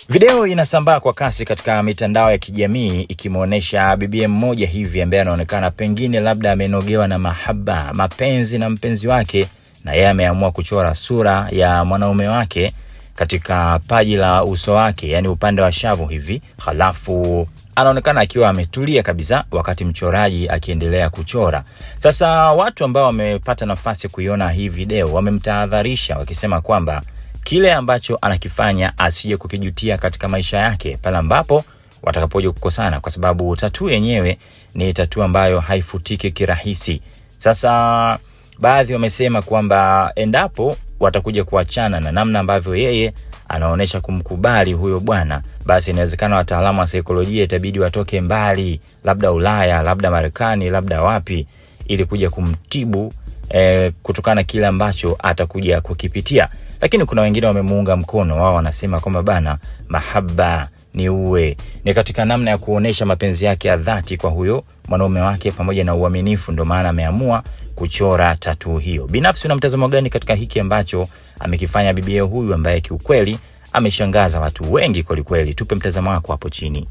Video inasambaa kwa kasi katika mitandao ya kijamii ikimuonesha bibi mmoja hivi ambaye anaonekana pengine labda amenogewa na mapenzi na mpenzi wake, na yeye ameamua kuchora sura ya mwanaume wake katika paji la uso wake, yani upande wa shavu hivi. Halafu anaonekana akiwa ametulia kabisa wakati mchoraji akiendelea kuchora. Sasa watu ambao wamepata nafasi kuiona hii video wamemtahadharisha wakisema kwamba kile ambacho anakifanya asije kukijutia katika maisha yake pale ambapo watakapoje kukosana, kwa sababu tattoo yenyewe ni tattoo ambayo haifutiki kirahisi. Sasa baadhi wamesema kwamba endapo watakuja kuachana na namna ambavyo yeye anaonesha kumkubali huyo bwana, basi inawezekana wataalamu wa saikolojia itabidi watoke mbali, labda Ulaya, labda Marekani, labda wapi, ili kuja kumtibu kutokana kile ambacho atakuja kukipitia. Lakini kuna wengine wamemuunga mkono, wao wanasema kwamba bana, mahaba ni katika namna ya kuonesha mapenzi yake ya dhati kwa huyo mwanaume wake pamoja na uaminifu, ndio maana ameamua kuchora tattoo hiyo. Binafsi una mtazamo gani katika hiki ambacho amekifanya bibi huyu ambaye kiukweli ameshangaza watu wengi kweli kweli? Tupe mtazamo wako hapo chini.